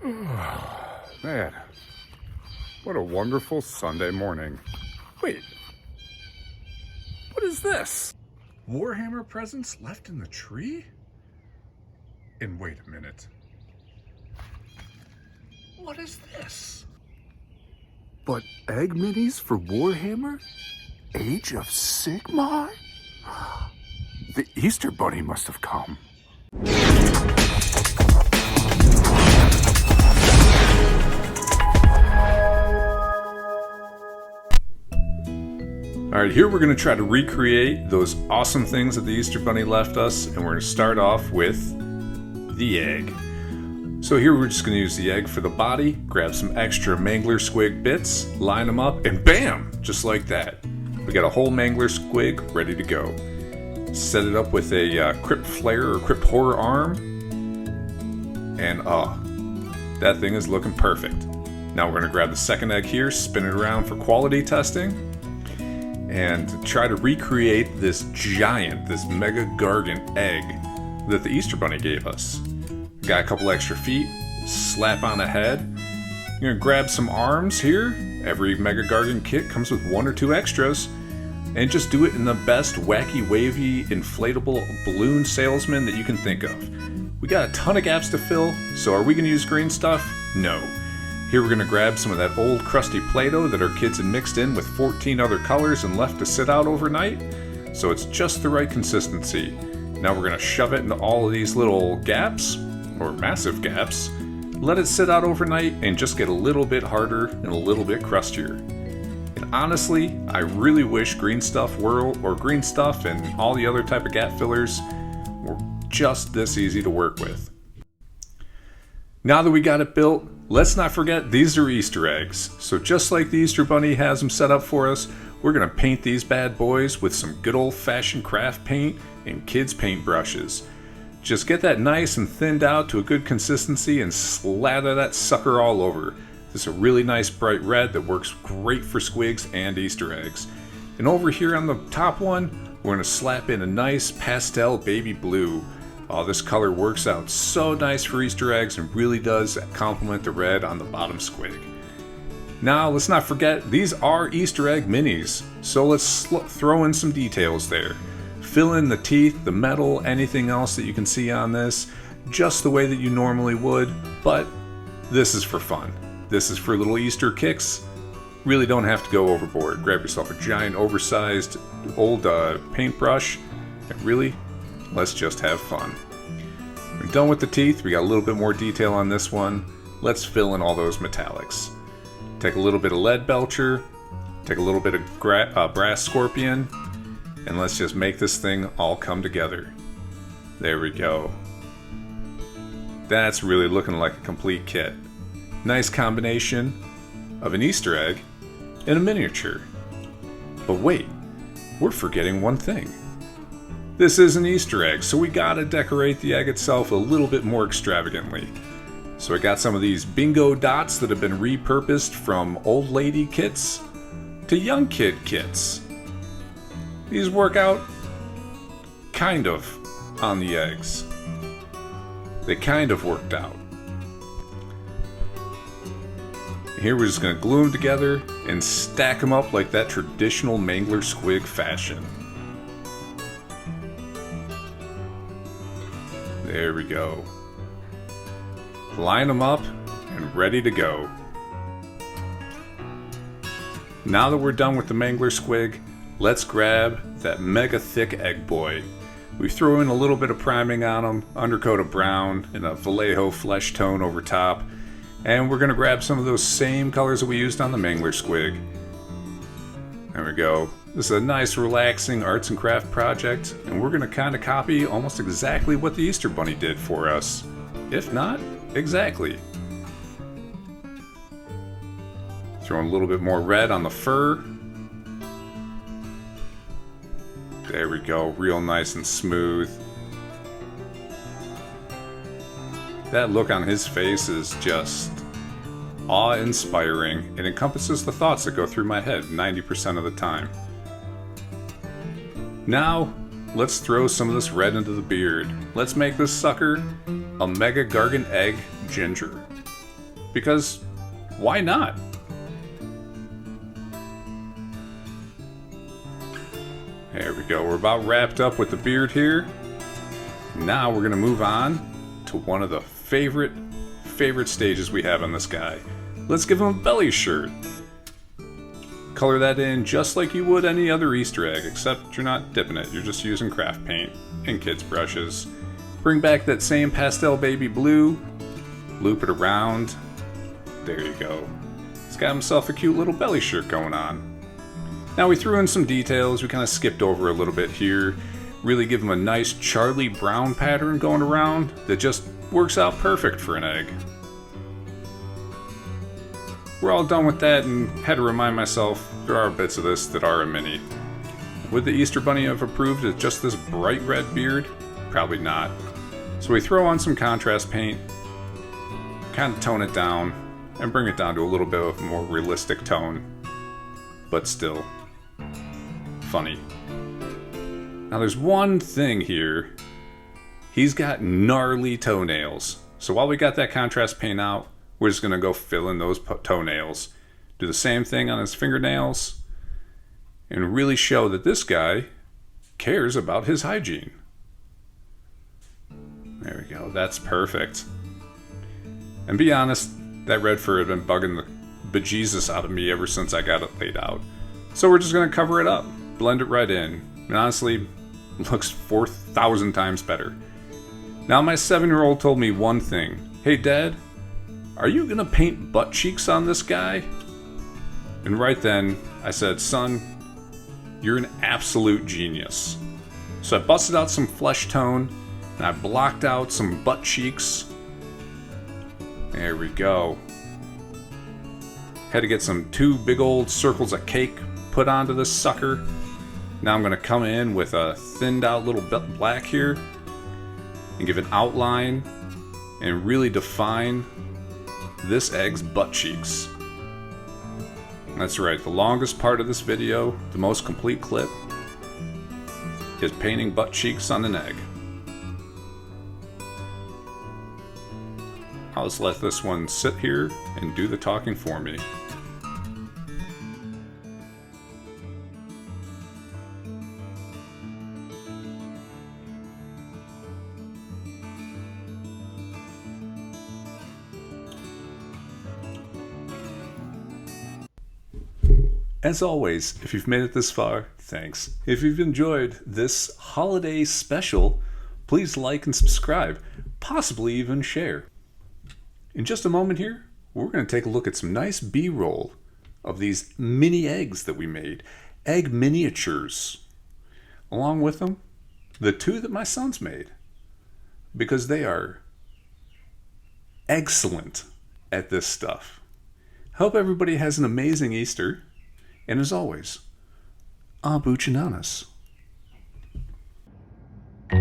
Man, what a wonderful Sunday morning. Wait, what is this? Warhammer presents left in the tree? And wait a minute. What is this? But egg minis for Warhammer? Age of Sigmar? The Easter Bunny must have come. Alright, here we're going to try to recreate those awesome things that the Easter Bunny left us, and we're going to start off with the egg. So here we're just going to use the egg for the body, grab some extra Mangler Squig bits, line them up, and bam! Just like that. We got a whole Mangler Squig ready to go. Set it up with a Crypt Flare or Crypt Horror arm, and that thing is looking perfect. Now we're going to grab the second egg here, spin it around for quality testing, and try to recreate this giant, this mega gargant egg that the Easter Bunny gave us. Got a couple extra feet, slap on a head. You're gonna grab some arms here. Every mega gargant kit comes with one or two extras, and just do it in the best wacky, wavy, inflatable balloon salesman that you can think of. We got a ton of gaps to fill, so are we gonna use green stuff? No. Here we're going to grab some of that old crusty Play-Doh that our kids had mixed in with 14 other colors and left to sit out overnight, so it's just the right consistency. Now we're going to shove it into all of these little gaps, or massive gaps, let it sit out overnight and just get a little bit harder and a little bit crustier. And honestly, I really wish Green Stuff or Green Stuff and all the other type of gap fillers were just this easy to work with. Now that we got it built, let's not forget these are Easter eggs. So just like the Easter Bunny has them set up for us, we're going to paint these bad boys with some good old-fashioned craft paint and kids' paint brushes. Just get that nice and thinned out to a good consistency and slather that sucker all over. This is a really nice bright red that works great for squigs and Easter eggs. And over here on the top one, we're going to slap in a nice pastel baby blue. Oh, this color works out so nice for Easter eggs and really does complement the red on the bottom squig. Now, let's not forget, these are Easter egg minis, so let's throw in some details there. Fill in the teeth, the metal, anything else that you can see on this, just the way that you normally would, but this is for fun. This is for little Easter kicks. Really don't have to go overboard. Grab yourself a giant, oversized, old paintbrush, and really, let's just have fun. We're done with the teeth. We got a little bit more detail on this one. Let's fill in all those metallics. Take a little bit of lead belcher, take a little bit of brass scorpion, and let's just make this thing all come together. There we go. That's really looking like a complete kit. Nice combination of an Easter egg and a miniature. But wait, we're forgetting one thing. This is an Easter egg, so we gotta decorate the egg itself a little bit more extravagantly. So I got some of these bingo dots that have been repurposed from old lady kits to young kid kits. These work out kind of on the eggs. They kind of worked out. Here we're just gonna glue them together and stack them up like that traditional Mangler Squig fashion. There we go. Line them up and ready to go. Now that we're done with the Mangler Squig, let's grab that mega thick egg boy. We throw in a little bit of priming on him, undercoat of brown and a Vallejo flesh tone over top, and we're going to grab some of those same colors that we used on the Mangler Squig. There we go. This is a nice, relaxing arts and craft project, and we're going to kind of copy almost exactly what the Easter Bunny did for us. If not, exactly. Throwing a little bit more red on the fur. There we go, real nice and smooth. That look on his face is just awe-inspiring. It encompasses the thoughts that go through my head 90% of the time. Now, let's throw some of this red into the beard. Let's make this sucker a Mega Gargant Egg Ginger. because why not? There we go. We're about wrapped up with the beard here. Now we're going to move on to one of the favorite stages we have on this guy. Let's give him a belly shirt. Color that in just like you would any other Easter egg, except you're not dipping it. You're just using craft paint and kids' brushes. Bring back that same pastel baby blue. Loop it around. There you go. He's got himself a cute little belly shirt going on. Now we threw in some details. We kind of skipped over a little bit here. Really give him a nice Charlie Brown pattern going around that just works out perfect for an egg. We're all done with that and had to remind myself there are bits of this that are a mini. Would the Easter Bunny have approved of just this bright red beard? Probably not. So we throw on some contrast paint, kind of tone it down, and bring it down to a little bit of a more realistic tone, but still funny. Now there's one thing here. He's got gnarly toenails. So while we got that contrast paint out, we're just going to go fill in those toenails. Do the same thing on his fingernails. And really show that this guy cares about his hygiene. There we go. That's perfect. And be honest, that red fur had been bugging the bejesus out of me ever since I got it laid out. So we're just going to cover it up. Blend it right in. And honestly, it looks 4,000 times better. Now my 7-year-old told me one thing. Hey Dad, are you gonna paint butt cheeks on this guy? And right then, I said, son, you're an absolute genius. So I busted out some flesh tone, and I blocked out some butt cheeks. There we go. Had to get some 2 big old circles of cake put onto this sucker. Now I'm gonna come in with a thinned out little black here, and give an outline, and really define this egg's butt cheeks. That's right, the longest part of this video, the most complete clip, is painting butt cheeks on an egg. I'll just let this one sit here and do the talking for me. As always, if you've made it this far, thanks. If you've enjoyed this holiday special, please like and subscribe, possibly even share. In just a moment here, we're going to take a look at some nice B-roll of these mini eggs that we made. Egg miniatures. Along with them, the 2 that my sons made. Because they are excellent at this stuff. Hope everybody has an amazing Easter. And as always, AhBoochinanas. I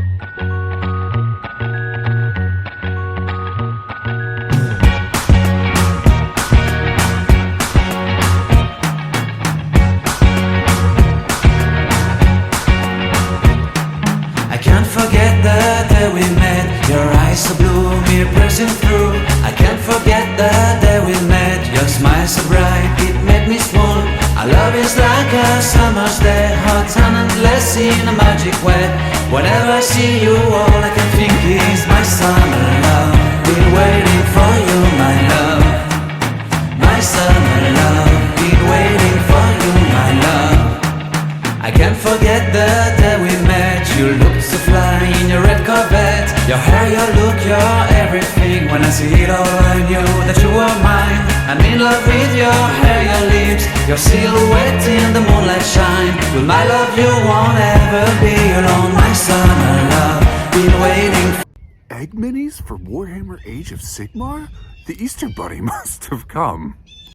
can't forget the day we met. Your eyes so blue, me pressing through. I can't forget the day we met. Your smile so bright, it made me small. Our love is like a summer's day, hot and endless in a magic way. Whenever I see you, all I can think is my summer love. Been waiting for you, my love. My summer love. Been waiting for you, my love. I can't forget the day we met. You looked so fly in your red Corvette. Your hair, your look, your everything. When I see it all, I knew that you were mine. I'm in love with your hair, your lips, your silhouette in the moonlight shine. With my love you won't ever be alone. My summer love, been waiting for Egg minis for Warhammer Age of Sigmar? The Easter Bunny must have come.